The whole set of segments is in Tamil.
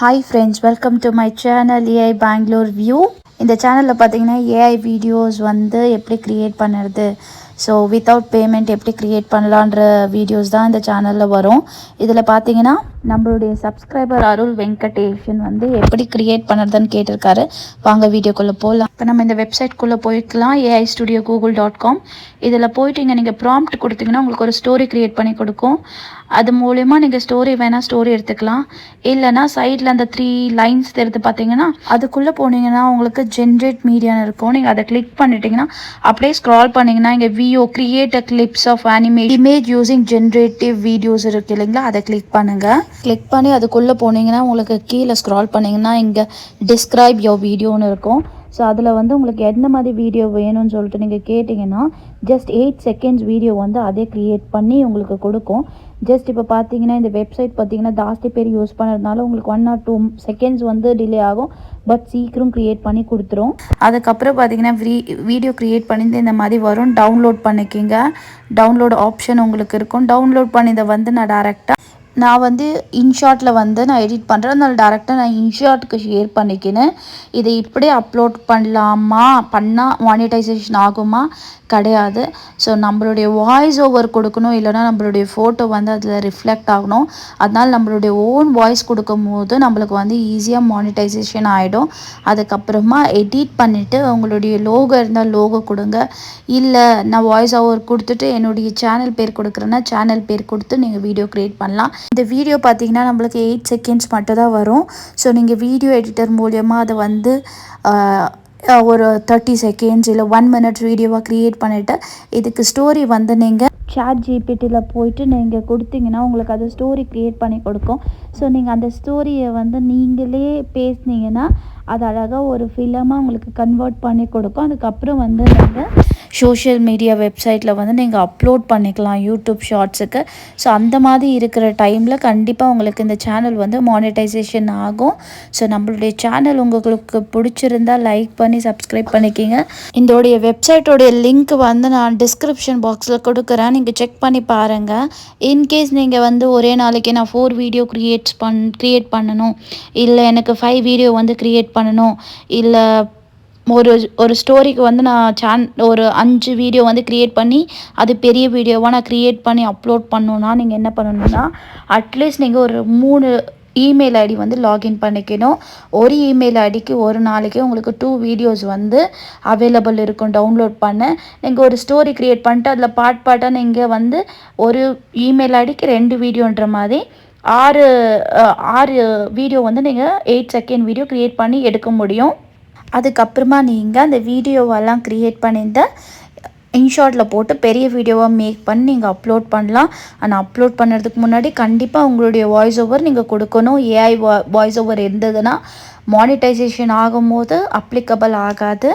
Hi friends, welcome to my channel AI Bangalore View. இந்த சேனலில் பார்த்தீங்கன்னா ஏஐ வீடியோஸ் வந்து எப்படி க்ரியேட் பண்ணுறது, ஸோ வித்தவுட் பேமெண்ட் எப்படி க்ரியேட் பண்ணலான்ற வீடியோஸ் தான் இந்த சேனலில் வரும். இதில் பார்த்தீங்கன்னா நம்மளுடைய சப்ஸ்கிரைபர் அருள் வெங்கடேஷன் வந்து எப்படி க்ரியேட் பண்ணுறதுன்னு கேட்டிருக்காரு. வாங்க வீடியோக்குள்ளே போகலாம். இப்போ நம்ம இந்த வெப்சைட்குள்ளே போய்க்கலாம், AIstudiogoogle.com. இதில் போயிட்டு இங்கே நீங்கள் ப்ராம்ப்ட் கொடுத்தீங்கன்னா உங்களுக்கு ஒரு ஸ்டோரி க்ரியேட் பண்ணி கொடுக்கும். அது மூலயமா நீங்கள் ஸ்டோரி வேணால் ஸ்டோரி எடுத்துக்கலாம். இல்லைனா சைடில் அந்த 3 லைன்ஸ் எடுத்து பார்த்தீங்கன்னா அதுக்குள்ளே போனீங்கன்னா உங்களுக்கு ஜென்ரேட் மீடியான்னு இருக்கும். நீங்கள் அதை கிளிக் பண்ணிட்டீங்கன்னா அப்படியே ஸ்க்ரால் பண்ணிங்கன்னா இங்கே create a clips of image using generative videos இருக்குது இல்லைங்களா, அதை கிளிக் பண்ணுங்கள். கிளிக் பண்ணி அதுக்குள்ளே போனீங்கன்னா உங்களுக்கு கீழே ஸ்க்ரால் பண்ணிங்கன்னா இங்கே டிஸ்கிரைப் யோர் வீடியோன்னு இருக்கும். ஸோ அதில் வந்து உங்களுக்கு எந்த மாதிரி வீடியோ வேணும்னு சொல்லிட்டு நீங்கள் கேட்டிங்கன்னா ஜஸ்ட் 8 செகண்ட்ஸ் வீடியோ வந்து அதே க்ரியேட் பண்ணி உங்களுக்கு கொடுக்கும். ஜஸ்ட் இப்போ பார்த்தீங்கன்னா இந்த வெப்சைட் பார்த்தீங்கன்னா ஜாஸ்தி பேர் யூஸ் பண்ணுறதுனால உங்களுக்கு 1 or 2 செகண்ட்ஸ் வந்து டிலே ஆகும், பட் சீக்கிரம் க்ரியேட் பண்ணி கொடுத்துரும். அதுக்கப்புறம் பார்த்தீங்கன்னா வீடியோ க்ரியேட் பண்ணி இந்த மாதிரி வரும். டவுன்லோட் பண்ணிக்கிங்க. டவுன்லோட் ஆப்ஷன் உங்களுக்கு இருக்கும். டவுன்லோட் பண்ணி இதை வந்து நான் வந்து இன்ஷாட்டில் வந்து நான் எடிட் பண்ணுறேன், அதனால் டேரெக்டாக நான் இன்ஷாட்டுக்கு ஷேர் பண்ணிக்கினேன். இதை இப்படியே அப்லோட் பண்ணலாமா, பண்ணால் மானிட்டைசேஷன் ஆகுமா, கிடையாது. ஸோ நம்மளுடைய வாய்ஸ் ஓவர் கொடுக்கணும், இல்லைனா நம்மளுடைய ஃபோட்டோ வந்து அதில் ரிஃப்ளெக்ட் ஆகணும். அதனால் நம்மளுடைய ஓன் வாய்ஸ் கொடுக்கும் போது நம்மளுக்கு வந்து ஈஸியாக மானிட்டைசேஷன் ஆகிடும். அதுக்கப்புறமா எடிட் பண்ணிவிட்டு உங்களுடைய லோகோ இருந்தால் லோகோ கொடுங்க. இல்லை நான் வாய்ஸ் ஓவர் கொடுத்துட்டு என்னுடைய சேனல் பேர் கொடுக்குறேன்னா சேனல் பேர் கொடுத்து நீங்கள் வீடியோ க்ரியேட் பண்ணலாம். இந்த வீடியோ பார்த்தீங்கன்னா நம்மளுக்கு 8 செகண்ட்ஸ் மட்டும் தான் வரும். ஸோ நீங்கள் வீடியோ எடிட்டர் மூலியமாக அதை வந்து ஒரு 30 செகண்ட்ஸ் இல்லை 1 minute வீடியோவாக க்ரியேட் பண்ணிவிட்டு இதுக்கு ஸ்டோரி வந்து நீங்கள் ChatGPTயில் போயிட்டு நீங்கள் கொடுத்தீங்கன்னா உங்களுக்கு அது ஸ்டோரி க்ரியேட் பண்ணி கொடுக்கும். ஸோ நீங்கள் அந்த ஸ்டோரியை வந்து நீங்களே பேசுனீங்கன்னா அது அழகாக ஒரு ஃபிலமாக உங்களுக்கு கன்வெர்ட் பண்ணி கொடுக்கும். அதுக்கப்புறம் வந்து நீங்கள் சோஷியல் மீடியா வெப்சைட்டில் வந்து நீங்கள் அப்லோட் பண்ணிக்கலாம் யூடியூப் ஷார்ட்ஸுக்கு. ஸோ அந்த மாதிரி இருக்கிற டைமில் கண்டிப்பாக உங்களுக்கு இந்த சேனல் வந்து மானிட்டைசேஷன் ஆகும். ஸோ நம்மளுடைய சேனல் உங்களுக்கு பிடிச்சிருந்தால் லைக் பண்ணி சப்ஸ்கிரைப் பண்ணிக்கிங்க. இதோடைய வெப்சைட்டோடைய லிங்க் வந்து நான் டிஸ்கிரிப்ஷன் பாக்ஸில் கொடுக்குறேன், நீங்கள் செக் பண்ணி பாருங்கள். இன்கேஸ் நீங்கள் வந்து ஒரே நாளைக்கு நான் 4 வீடியோ க்ரியேட் பண்ணணும், இல்லை எனக்கு 5 வீடியோ வந்து க்ரியேட் பண்ணணும், இல்லை ஒரு ஸ்டோரிக்கு வந்து நான் ஒரு 5 வீடியோ வந்து க்ரியேட் பண்ணி அது பெரிய வீடியோவாக நான் க்ரியேட் பண்ணி அப்லோட் பண்ணணுன்னா நீங்கள் என்ன பண்ணணுன்னா அட்லீஸ்ட் நீங்கள் ஒரு 3 இமெயில் ஐடி வந்து லாகின் பண்ணிக்கணும். ஒரு இமெயில் ஐடிக்கு ஒரு நாளைக்கு உங்களுக்கு 2 வீடியோஸ் வந்து அவைலபிள் இருக்கும் டவுன்லோட் பண்ண. நீங்கள் ஒரு ஸ்டோரி க்ரியேட் பண்ணிட்டு அதில் பார்ட்டாக நீங்கள் வந்து ஒரு இமெயில் ஐடிக்கு 2 வீடியோன்ற மாதிரி 6 வீடியோ வந்து நீங்கள் 8 செகண்ட் வீடியோ க்ரியேட் பண்ணி எடுக்க முடியும். அதுக்கப்புறமா நீங்கள் அந்த வீடியோவெல்லாம் க்ரியேட் பண்ணிட்டு இன்ஷாட்டில் போட்டு பெரிய வீடியோவாக மேக் பண்ணி நீங்கள் அப்லோட் பண்ணலாம். ஆனால் அப்லோட் பண்ணுறதுக்கு முன்னாடி கண்டிப்பாக உங்களுடைய வாய்ஸ் ஓவர் நீங்கள் கொடுக்கணும். ஏஐ வாய்ஸ் ஓவர் இருந்ததுன்னா மானிட்டைசேஷன் ஆகும்போது அப்ளிகபிள் ஆகாது.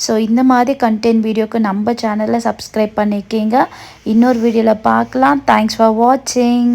ஸோ இந்த மாதிரி கண்டென்ட் வீடியோக்கு நம்ம சேனலில் சப்ஸ்கிரைப் பண்ணிக்கிங்க. இன்னொரு வீடியோவில் பார்க்கலாம். தேங்க்ஸ் ஃபார் வாட்சிங்.